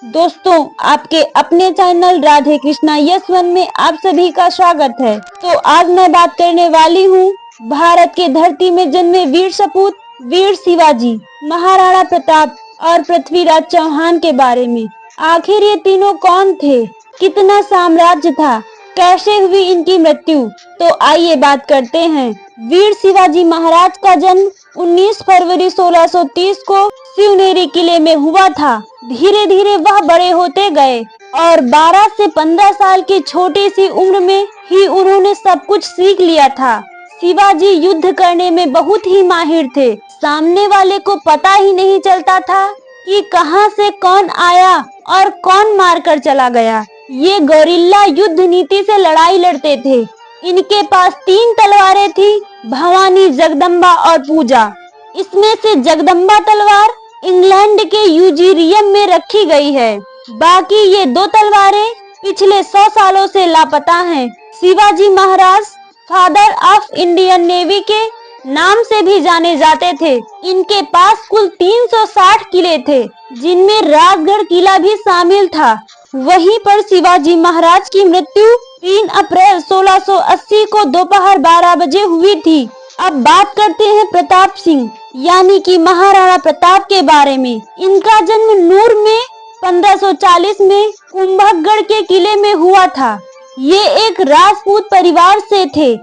दोस्तों, आपके अपने चैनल राधे कृष्णा यस1 में आप सभी का स्वागत है। तो आज मैं बात करने वाली हूँ भारत के धरती में जन्मे वीर सपूत वीर शिवाजी, महाराणा प्रताप और पृथ्वीराज चौहान के बारे में। आखिर ये तीनों कौन थे, कितना साम्राज्य था, कैसे हुई इनकी मृत्यु, तो आइए बात करते हैं। वीर शिवाजी महाराज का जन्म 19 फरवरी 1630 को शिवनेरी किले में हुआ था। धीरे धीरे वह बड़े होते गए और 12 से 15 साल की छोटी सी उम्र में ही उन्होंने सब कुछ सीख लिया था। शिवाजी युद्ध करने में बहुत ही माहिर थे। सामने वाले को पता ही नहीं चलता था कि कहां से कौन आया और कौन मारकर चला गया। ये गोरिल्ला युद्ध नीति से लड़ाई लड़ते थे। इनके पास 3 तलवारें थी, भवानी, जगदम्बा और पूजा। इसमें से जगदम्बा तलवार इंग्लैंड के यूजीरियम में रखी गई है। बाकी ये 2 तलवारें पिछले 100 सालों से लापता हैं। Shivaji Maharaj father of Indian navy के नाम से भी जाने जाते थे। इनके पास कुल 360 किले थे, जिनमें राजगढ़ किला भी शामिल था। वहीं पर शिवाजी महाराज की मृत्यु 3 अप्रैल 1680 को दोपहर 12 बजे हुई थी। अब बात करते हैं प्रताप सिंह यानी कि महाराणा प्रताप के बारे में। इनका जन्म नूर में 1540 में कुंभलगढ़ के किले में हुआ था। ये एक राजपूत परिवार से थे।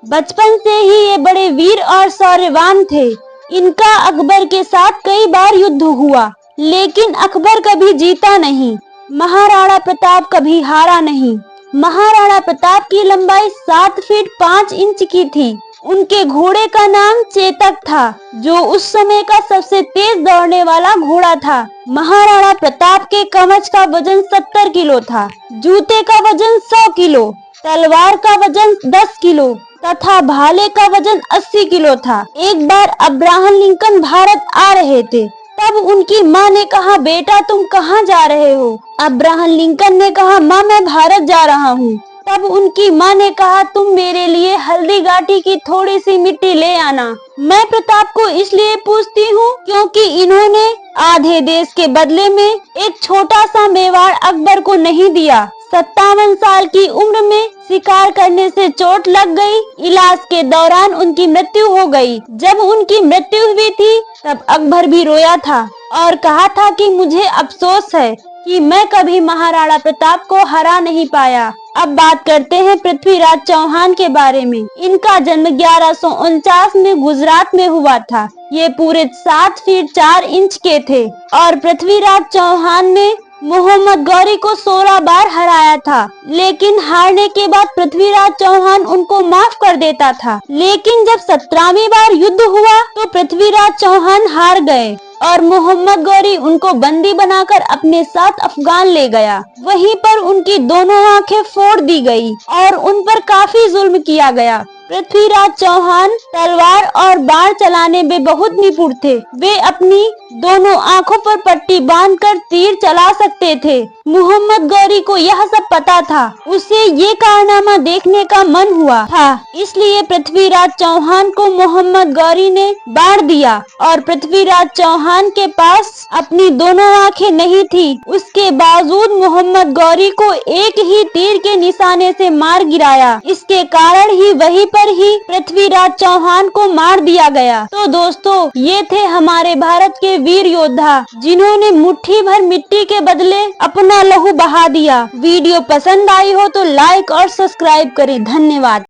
बचपन से ही ये बड़े वीर और शौर्यवान थे। इनका अकबर के साथ कई बार युद्ध हुआ, लेकिन अकबर कभी जीता नहीं। महाराणा प्रताप कभी हारा नहीं। महाराणा प्रताप की लंबाई 7 फीट 5 इंच की थी। उनके घोड़े का नाम चेतक था, जो उस समय का सबसे तेज दौड़ने वाला घोड़ा था। महाराणा प्रताप के कवच का वजन 70 किलो था, जूते का वजन 100 किलो, तलवार का वजन 10 किलो तथा भाले का वजन 80 किलो था। एक बार अब्राहम लिंकन भारत आ रहे थे, तब उनकी माँ ने कहा, बेटा तुम कहाँ जा रहे हो? अब्राहम लिंकन ने कहा, माँ मैं भारत जा रहा हूँ। तब उनकी माँ ने कहा, तुम मेरे लिए हल्दी घाटी की थोड़ी सी मिट्टी ले आना। मैं प्रताप को इसलिए पूछती हूँ क्योंकि इन्होंने आधे देश के बदले में एक छोटा सा मेवाड़ अकबर को नहीं दिया। 57 साल की उम्र में शिकार करने से चोट लग गई। इलाज के दौरान उनकी मृत्यु हो गई। जब उनकी मृत्यु हुई थी तब अकबर भी रोया था और कहा था कि मुझे अफसोस है कि मैं कभी महाराणा प्रताप को हरा नहीं पाया। अब बात करते हैं पृथ्वीराज चौहान के बारे में। इनका जन्म 1149 में गुजरात में हुआ था। ये पूरे 7 फीट 4 इंच के थे और पृथ्वीराज चौहान ने मोहम्मद गौरी को 16 बार हराया था, लेकिन हारने के बाद पृथ्वीराज चौहान उनको माफ कर देता था। लेकिन जब 17वीं बार युद्ध हुआ तो पृथ्वीराज चौहान हार गए और मोहम्मद गौरी उनको बंदी बनाकर अपने साथ अफगान ले गया। वहीं पर उनकी दोनों आंखें फोड़ दी गई और उन पर काफी जुल्म किया गया। पृथ्वीराज चौहान तलवार और बाण चलाने में बहुत निपुण थे। वे अपनी दोनों आंखों पर पट्टी बांधकर तीर चला सकते थे। मोहम्मद गौरी को यह सब पता था। उसे ये कारनामा देखने का मन हुआ था, इसलिए पृथ्वीराज चौहान को मोहम्मद गौरी ने बाढ़ दिया और पृथ्वीराज चौहान के पास अपनी दोनों आंखें नहीं थी। उसके बावजूद मोहम्मद गौरी को एक ही तीर के निशाने से मार गिराया। इसके कारण ही वहीं पर ही पृथ्वीराज चौहान को मार दिया गया। तो दोस्तों, ये थे हमारे भारत के वीर योद्धा, जिन्होंने मुट्ठी भर मिट्टी के बदले अपना लहू बहा दिया। वीडियो पसंद आई हो तो लाइक और सब्सक्राइब करें। धन्यवाद।